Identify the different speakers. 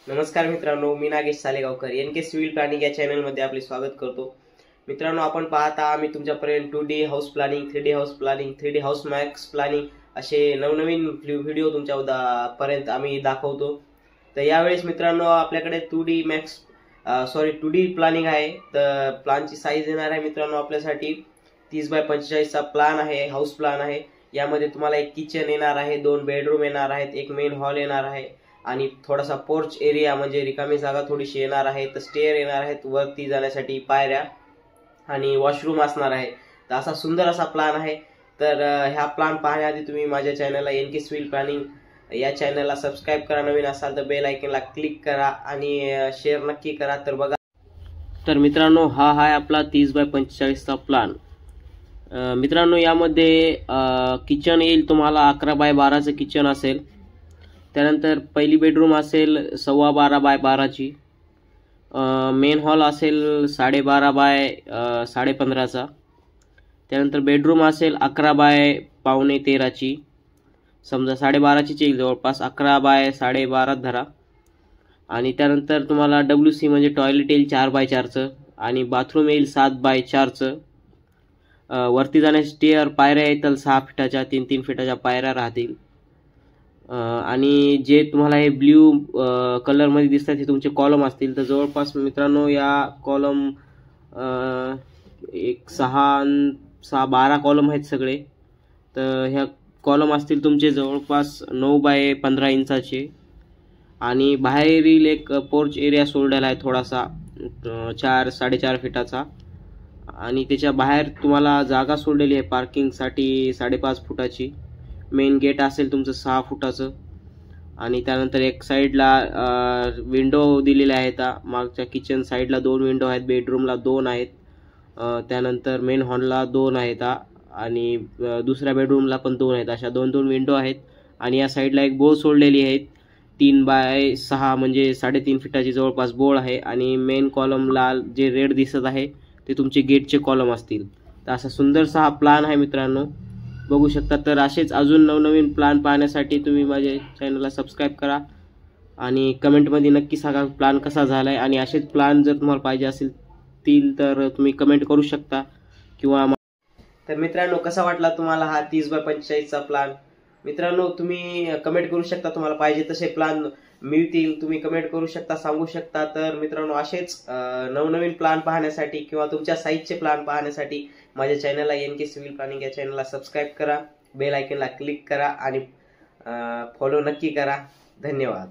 Speaker 1: नमस्कार मित्रांनो, मी Nagesh सालेगावकर NK civil planning या चॅनलमध्ये आपले स्वागत करतो। मित्रांनो, आपण पाहता आम्ही तुमच्यापर्यंत 2D house planning, 3D house planning, 3D house max planning असे नवनवीन व्हिडिओ तुमच्या पर्यंत आम्ही दाखवतो। तर यावेळेस मित्रांनो आपल्याकडे 2D प्लॅनिंग आहे। तर प्लॅनची साईज येणार आहे मित्रांनो आपल्यासाठी 30 बाय 45 चा प्लॅन आहे, हाऊस प्लॅन आहे। यामध्ये तुम्हाला एक किचन येणार आहे, 2 बेडरूम येणार आहेत, एक मेन हॉल येणार आहे आणि थोडासा पोर्च एरिया म्हणजे रिकामी जागा थोडीशी येणार आहे। तर स्टेअर येणार आहेत वरती जाण्यासाठी, पायऱ्या आणि वॉशरूम असणार आहे। तर असा सुंदर असा प्लॅन आहे। तर ह्या प्लॅन पाहण्याआधी तुम्ही माझ्या चॅनलला एनके सिव्हिल प्लॅनिंग या चॅनलला सबस्क्राइब करा, नवीन असाल तर बेल आयकॉनला क्लिक करा आणि शेअर नक्की करा। तर बघा, तर मित्रांनो हा आहे आपला 30 बाय 45 चा प्लॅन। मित्रांनो यामध्ये किचन येईल तुम्हाला 11 बाय 12 चं किचन असेल। त्यानंतर पहिली बेडरूम असेल 12.25 बाय 12 ची, मेन हॉल असेल 12.5 बाय 15.5 चा। त्यानंतर बेडरूम असेल 11 बाय 11.15 ची, समजा 12.5 ची येईल, जवळपास 11 बाय 12.5 धरा। आणि त्यानंतर तुम्हाला WC म्हणजे टॉयलेट येईल 4 बाय 4 चं आणि बाथरूम येईल 7 बाय 4 चं। वरती जाण्यासाठी स्टेअर, पायऱ्या येतील 6 फीटाच्या, 3-3 फीटाच्या पायऱ्या राहतील। आणि जे तुम्हाला हे ब्ल्यू कलर मध्ये दिसतात हे तुमचे कॉलम असतील। तर जवळपास मित्रांनो या कॉलम एक 12 कॉलम आहेत सगळे। तर ह्या कॉलम असतील तुमचे जवळपास 9 बाय 15 इंचाचे। आणि बाहेरील एक पोर्च एरिया सोडलेला आहे थोडासा 4-4.5 फीटाचा आणि त्याच्या बाहेर तुम्हाला जागा सोडलेली आहे पार्किंगसाठी 5.5 फुटाची। मेन गेट असेल तुमचं 6 फुटाचं आणि त्यानंतर एक साईडला विंडो दिलेले आहेत। मागच्या किचन साईडला 2 विंडो आहेत, बेडरूमला 2 आहेत, त्यानंतर मेन हॉलला 2 आहेत आणि दुसऱ्या बेडरूमला पण 2 आहेत। अशा 2-2 विंडो आहेत आणि या साईडला एक बोळ सोडलेली आहे 3 बाय 6 म्हणजे 3.5 फीटाची जवळपास बोळ आहे। आणि मेन कॉलमला जे रेड दिसत आहे ते तुमचे गेटचे कॉलम असतील। तर असा सुंदरसा हा प्लॅन आहे मित्रांनो, बघू शकता। तर असेच अजून नवनवीन प्लॅन पाहण्यासाठी तुम्ही माझ्या चॅनलला सबस्क्राइब करा आणि कमेंटमध्ये नक्की सांगा प्लॅन कसा झालाय। आणि असेच प्लॅन जर तुम्हाला पाहिजे असतील तर तुम्ही कमेंट करू शकता किंवा तर मित्रांनो कसा वाटला तुम्हाला हा 30 बाय 45 चा प्लॅन? मित्रांनो तुम्ही कमेंट करू शकता, तुम्हाला पाहिजे तसे प्लॅन मिळतील, तुम्ही कमेंट करू शकता, सांगू शकता। तर मित्रांनो असेच नवनवीन प्लॅन पाहण्यासाठी किंवा तुमच्या साईजचे प्लॅन पाहण्यासाठी माझ्या चॅनलला एनके सिव्हिल प्लॅनिंग या चॅनलला सबस्क्राइब करा, बेल आयकॉनला क्लिक करा आणि फॉलो नक्की करा। धन्यवाद।